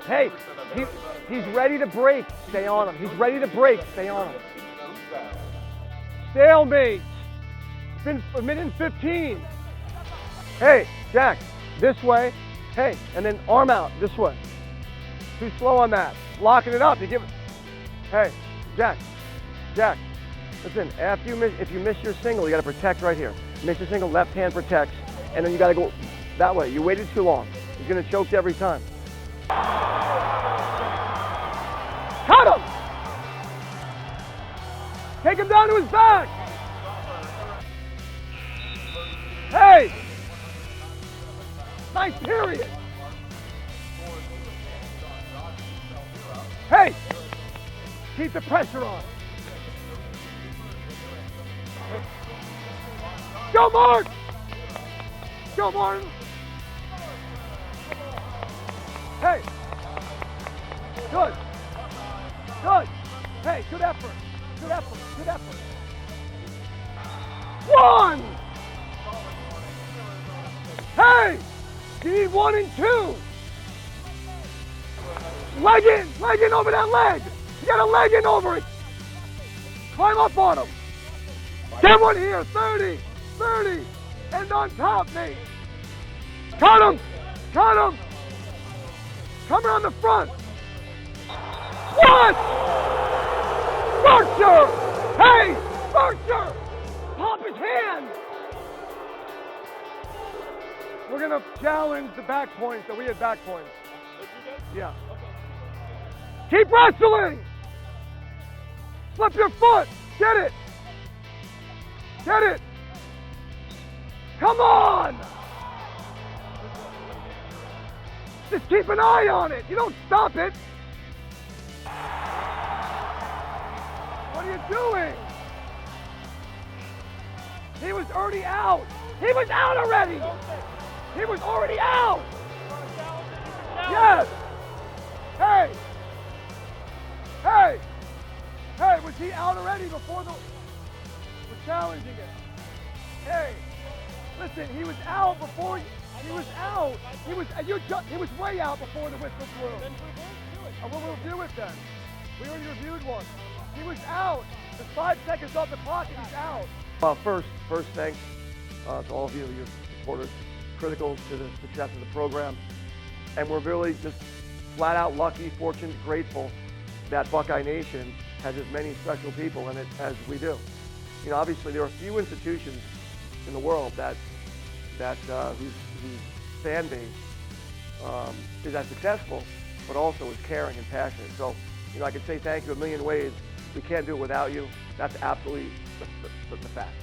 Hey, he's ready to break. Stay on him. He's ready to break. Stay on him. Stalemate. It's been a minute and 15. Hey, Jack, this way. Hey, and then arm out this way. Too slow on that. Locking it up. You give it. Hey, Jack. Listen, if you miss your single, you got to protect right here. Miss your single, left hand protects, and then you got to go that way. You waited too long. He's going to choke you every time. Cut him! Take him down to his back! Hey! Nice period! Hey! Keep the pressure on. Go, Mark! Go, Martin! Hey! Good! Hey, good effort! Good effort! One! Hey! You need 1 and 2! Leg in over that leg! You got a leg in over it! Climb up on him! Get one here! 30! And on top, mate! Cut him! Come around the front! What? Berkshire! Hey! Berkshire! Pop his hand! We're gonna challenge the back points that we had back points. Yeah. Keep wrestling! Flip your foot! Get it! Come on! Just keep an eye on it. You don't stop it. What are you doing? He was already out. He was out already. He was already out. Yes. Hey, was he out already before we're challenging it? Hey, listen, he was out before. He was out. He was way out before the whistle blew. Then we won't do it. We'll do it then. We already reviewed one. He was out. There's 5 seconds off the clock and he's out. First thanks to all of you, your supporters, critical to the success of the program. And we're really just flat out lucky, fortunate, grateful that Buckeye Nation has as many special people in it as we do. You know, obviously there are few institutions in the world whose fan base is as successful, but also is caring and passionate. So, you know, I could say thank you a million ways. We can't do it without you. That's absolutely the fact.